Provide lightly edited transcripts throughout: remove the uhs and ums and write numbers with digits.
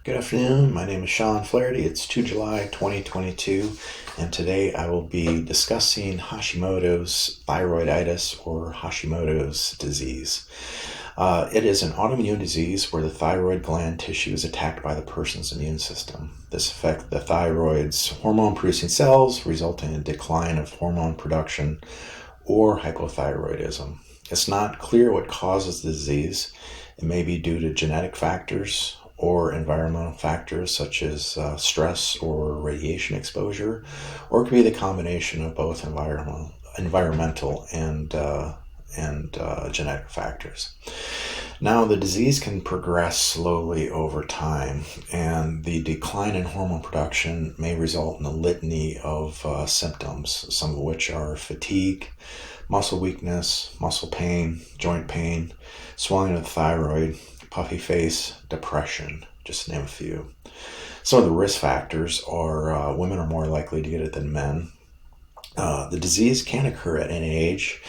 Good afternoon. My name is Sean Flaherty. It's 2 July 2022, and today I will be discussing Hashimoto's thyroiditis or Hashimoto's disease. It is an autoimmune disease where the thyroid gland tissue is attacked by the person's immune system. This affects the thyroid's hormone-producing cells, resulting in a decline of hormone production or hypothyroidism. It's not clear what causes the disease. It may be due to genetic factors or environmental factors such as stress or radiation exposure, or it could be the combination of both environmental and genetic factors. Now, the disease can progress slowly over time, and the decline in hormone production may result in a litany of symptoms, some of which are fatigue, muscle weakness, muscle pain, joint pain, swelling of the thyroid, puffy face, depression, just to name a few. Some of the risk factors are women are more likely to get it than men. The disease can occur at any age,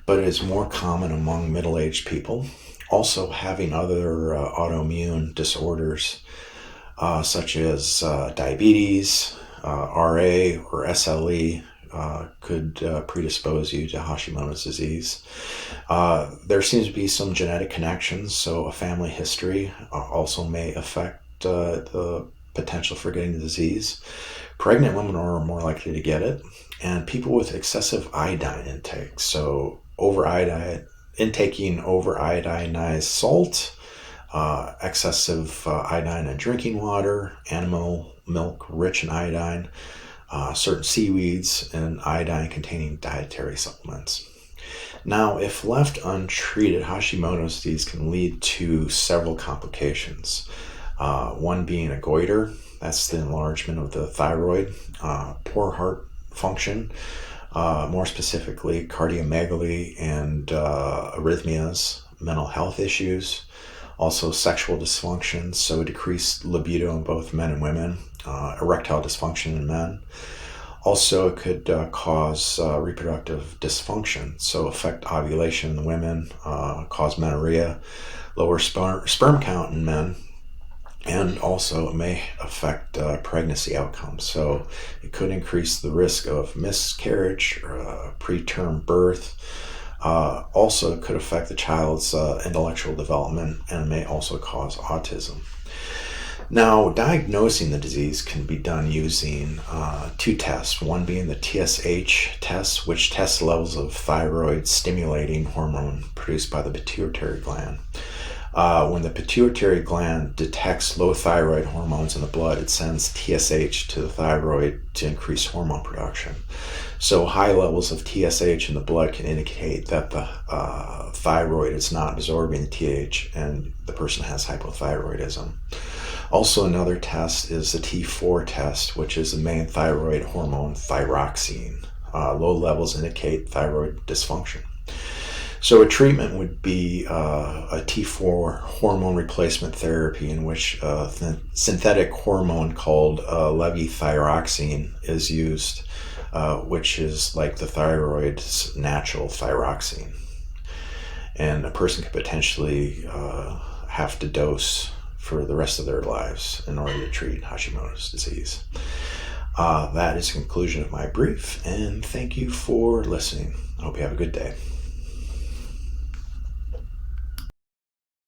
but it is more common among middle-aged people. Also, having other autoimmune disorders such as diabetes, RA, or SLE could predispose you to Hashimoto's disease. There seems to be some genetic connections, so a family history also may affect the potential for getting the disease. Pregnant women are more likely to get it, and people with excessive iodine intake, so intaking over iodinized salt, excessive iodine in drinking water, animal milk rich in iodine, certain seaweeds, and iodine-containing dietary supplements. Now, if left untreated, Hashimoto's disease can lead to several complications. One being a goiter, that's the enlargement of the thyroid, poor heart function, more specifically cardiomegaly and arrhythmias, mental health issues, also sexual dysfunction, so decreased libido in both men and women, erectile dysfunction in men. Also, it could cause reproductive dysfunction, so affect ovulation in women, cause menorrhea, lower sperm count in men, and also it may affect pregnancy outcomes. So it could increase the risk of miscarriage, preterm birth. Also, it could affect the child's intellectual development and may also cause autism. Now, diagnosing the disease can be done using two tests, one being the TSH test, which tests levels of thyroid stimulating hormone produced by the pituitary gland. When the pituitary gland detects low thyroid hormones in the blood, it sends TSH to the thyroid to increase hormone production. So high levels of TSH in the blood can indicate that the thyroid is not absorbing the TH and the person has hypothyroidism. Also, another test is the T4 test, which is the main thyroid hormone, thyroxine. Low levels indicate thyroid dysfunction. So a treatment would be a T4 hormone replacement therapy in which synthetic hormone called levothyroxine is used, which is like the thyroid's natural thyroxine. And a person could potentially have to dose for the rest of their lives in order to treat Hashimoto's disease. That is the conclusion of my brief, and thank you for listening. I hope you have a good day.